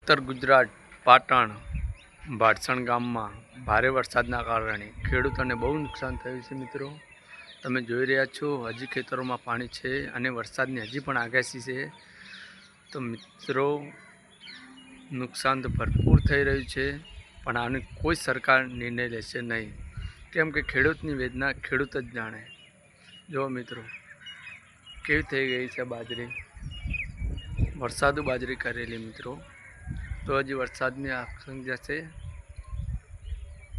ઉત્તર ગુજરાત પાટણ ભાટસણ ગામમાં ભારે વરસાદના કારણે ખેડૂતોને બહુ નુકસાન થયું છે. મિત્રો તમે જોઈ રહ્યા છો હજી ખેતરોમાં પાણી છે અને વરસાદની હજી પણ આગાહી છે. તો મિત્રો નુકસાન તો ભરપૂર થઈ રહ્યું છે, પણ આને કોઈ સરકાર નિર્ણય લેશે નહીં, કેમ કે ખેડૂતની વેદના ખેડૂત જ જાણે. જો મિત્રો કેવી થઈ ગઈ છે બાજરી, વરસાદુ બાજરી કરેલી. મિત્રો તો હજી વરસાદની આશંકા છે.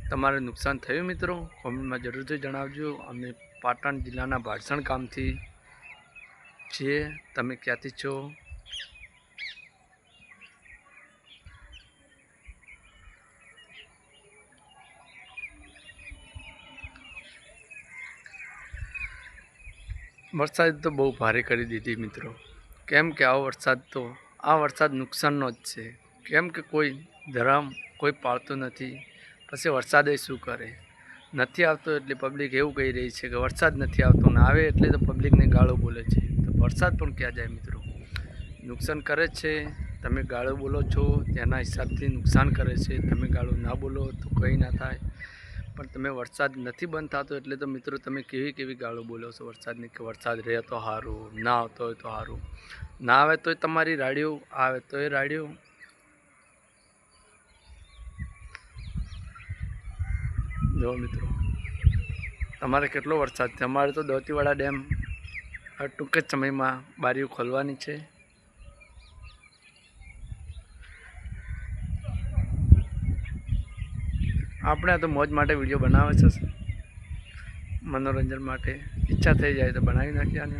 તમારે નુકસાન થયું મિત્રો? કોમેન્ટમાં જરૂરથી જણાવજો. અમે પાટણ જિલ્લાના ભાટસણ ગામથી છીએ. તમે ક્યાંથી છો? વરસાદ તો બહુ ભારે કરી દીધી મિત્રો, કેમ કે આ વરસાદ નુકસાનનો જ છે. કેમ કે કોઈ ધરમ કોઈ પાળતું નથી, પછી વરસાદે શું કરે? નથી આવતો એટલે પબ્લિક એવું કહી રહી છે કે વરસાદ નથી આવતો, ને આવે એટલે તો પબ્લિકને ગાળો બોલે છે. તો વરસાદ પણ ક્યાં જાય મિત્રો? નુકસાન કરે છે. તમે ગાળો બોલો છો તેના હિસાબથી નુકસાન કરે છે. તમે ગાળો ના બોલો તો કંઈ ના થાય. પણ તમે વરસાદ નથી બંધ થતો એટલે તો મિત્રો તમે કેવી ગાળો બોલો છો વરસાદની, કે વરસાદ રહે તો સારું, ના આવતો હોય તો સારું. ના આવે તોય તમારી રાડીઓ, આવે તો એ રાડીઓ. જો મિત્રો તમારે કેટલો વરસાદ છે? અમારે તો દોતીવાડા ડેમ ટૂંક જ સમયમાં બારીઓ ખોલવાની છે. આપણે આ તો મોજ માટે વિડીયો બનાવે છે, મનોરંજન માટે. ઈચ્છા થઈ જાય તો બનાવી નાખીએ આને.